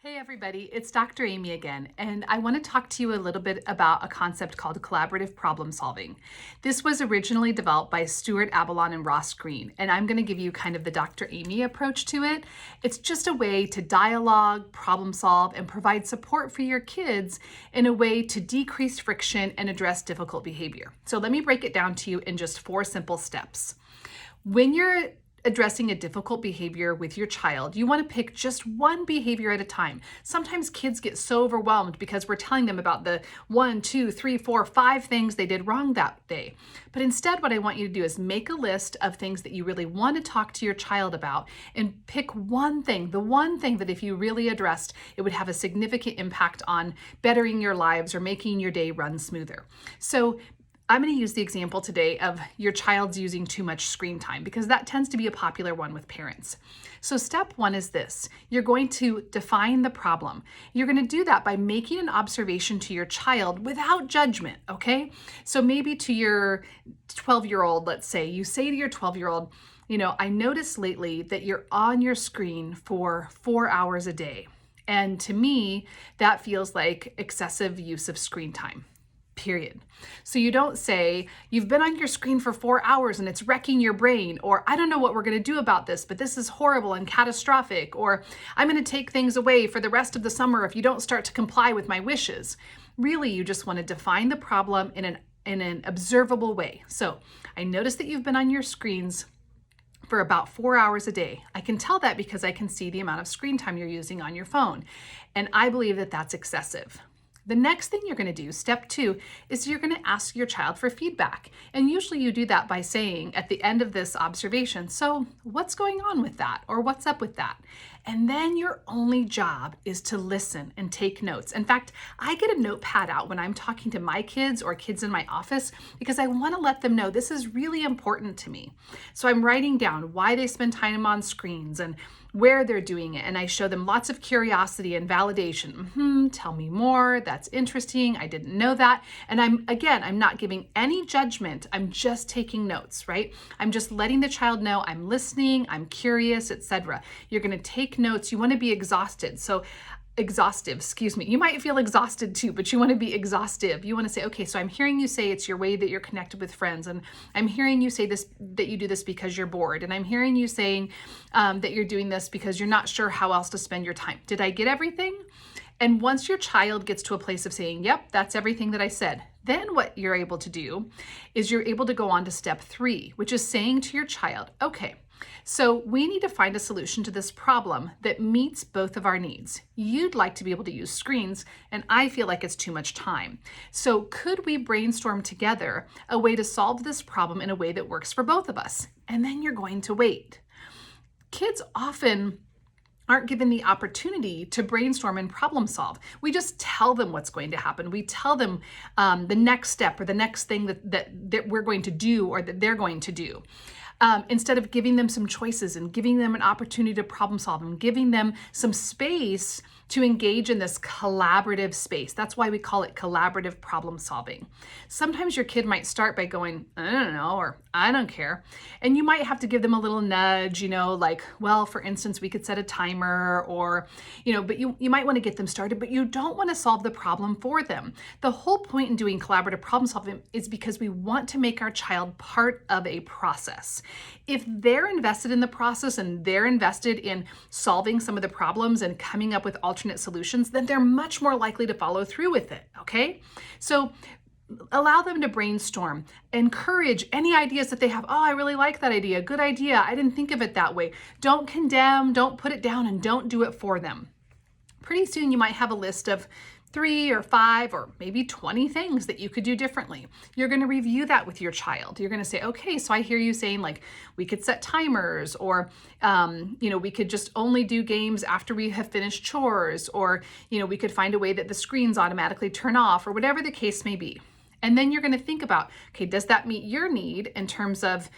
Hey everybody, it's Dr. Amy again, and I want to talk to you a little bit about a concept called collaborative problem solving. This was originally developed by Stuart Avalon and Ross Green, and I'm going to give you kind of the Dr. Amy approach to it. It's just a way to dialogue, problem solve, and provide support for your kids in a way to decrease friction and address difficult behavior. So let me break it down to you in just 4 simple steps. When you're addressing a difficult behavior with your child, you want to pick just one behavior at a time. Sometimes kids get so overwhelmed because we're telling them about the 1, 2, 3, 4, 5 things they did wrong that day. But instead, what I want you to do is make a list of things that you really want to talk to your child about and pick one thing, the one thing that if you really addressed, it would have a significant impact on bettering your lives or making your day run smoother. So I'm going to use the example today of your child's using too much screen time because that tends to be a popular one with parents. So step 1 is this. You're going to define the problem. You're going to do that by making an observation to your child without judgment, okay? So maybe to your 12-year-old, let's say, you say to your 12-year-old, I noticed lately that you're on your screen for 4 hours a day. And to me, that feels like excessive use of screen time. Period. So you don't say, you've been on your screen for 4 hours and it's wrecking your brain, or I don't know what we're going to do about this, but this is horrible and catastrophic, or I'm going to take things away for the rest of the summer if you don't start to comply with my wishes. Really, you just want to define the problem in an observable way. So I noticed that you've been on your screens for about 4 hours a day. I can tell that because I can see the amount of screen time you're using on your phone. And I believe that that's excessive. The next thing you're going to do, step 2, is you're going to ask your child for feedback. And usually you do that by saying at the end of this observation, so what's going on with that? Or what's up with that? And then your only job is to listen and take notes. In fact, I get a notepad out when I'm talking to my kids or kids in my office because I want to let them know this is really important to me. So I'm writing down why they spend time on screens and where they're doing it. And I show them lots of curiosity and validation. Tell me more. That's interesting. I didn't know that. And I'm not giving any judgment. I'm just taking notes, right? I'm just letting the child know I'm listening, I'm curious, etc. You're going to take notes. You want to be exhaustive. You might feel exhausted too, but you want to be exhaustive. You want to say, okay, so I'm hearing you say it's your way that you're connected with friends. And I'm hearing you say this, that you do this because you're bored. And I'm hearing you saying that you're doing this because you're not sure how else to spend your time. Did I get everything? And once your child gets to a place of saying, yep, that's everything that I said, then what you're able to do is you're able to go on to step 3, which is saying to your child, okay, so we need to find a solution to this problem that meets both of our needs. You'd like to be able to use screens, and I feel like it's too much time. So could we brainstorm together a way to solve this problem in a way that works for both of us? And then you're going to wait. Kids often aren't given the opportunity to brainstorm and problem solve. We just tell them what's going to happen. We tell them the next step or the next thing that we're going to do or that they're going to do. Instead of giving them some choices and giving them an opportunity to problem solve and giving them some space to engage in this collaborative space. That's why we call it collaborative problem solving. Sometimes your kid might start by going, I don't know, or I don't care. And you might have to give them a little nudge, like, well, for instance, we could set a timer or, but you might want to get them started, but you don't want to solve the problem for them. The whole point in doing collaborative problem solving is because we want to make our child part of a process. If they're invested in the process and they're invested in solving some of the problems and coming up with alternate solutions, then they're much more likely to follow through with it, okay? So allow them to brainstorm. Encourage any ideas that they have. Oh, I really like that idea. Good idea. I didn't think of it that way. Don't condemn, don't put it down, and don't do it for them. Pretty soon you might have a list of 3 or 5 or maybe 20 things that you could do differently. You're going to review that with your child. You're going to say, okay, so I hear you saying like we could set timers or, we could just only do games after we have finished chores or, we could find a way that the screens automatically turn off or whatever the case may be. And then you're going to think about, okay, does that meet your need in terms of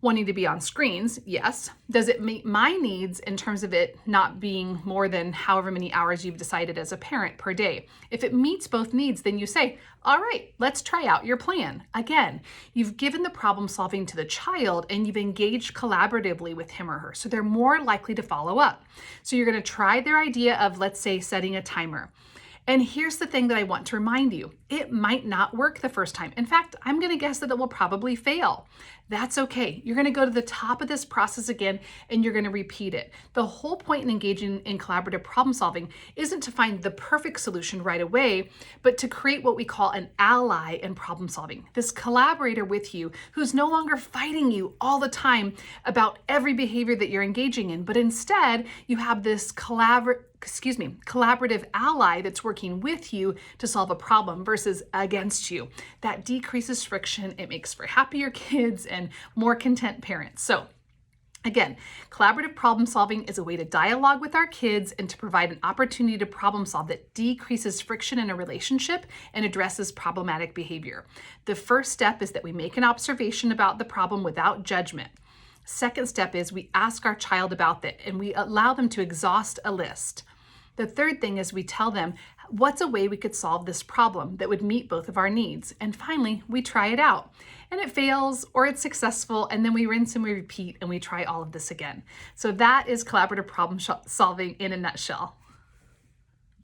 Wanting to be on screens, yes. Does it meet my needs in terms of it not being more than however many hours you've decided as a parent per day? If it meets both needs, then you say, all right, let's try out your plan. Again, you've given the problem solving to the child and you've engaged collaboratively with him or her, so they're more likely to follow up. So you're going to try their idea of, let's say, setting a timer. And here's the thing that I want to remind you. It might not work the first time. In fact, I'm going to guess that it will probably fail. That's okay. You're going to go to the top of this process again and you're going to repeat it. The whole point in engaging in collaborative problem solving isn't to find the perfect solution right away, but to create what we call an ally in problem solving. This collaborator with you who's no longer fighting you all the time about every behavior that you're engaging in, but instead you have this collaborative ally that's working with you to solve a problem versus against you. That decreases friction. It makes for happier kids and more content parents. So again, collaborative problem solving is a way to dialogue with our kids and to provide an opportunity to problem solve that decreases friction in a relationship and addresses problematic behavior. The first step is that we make an observation about the problem without judgment. Second step is we ask our child about that and we allow them to exhaust a list. The third thing is we tell them what's a way we could solve this problem that would meet both of our needs. And finally, we try it out. And it fails or it's successful, and then we rinse and we repeat and we try all of this again. So that is collaborative problem solving in a nutshell.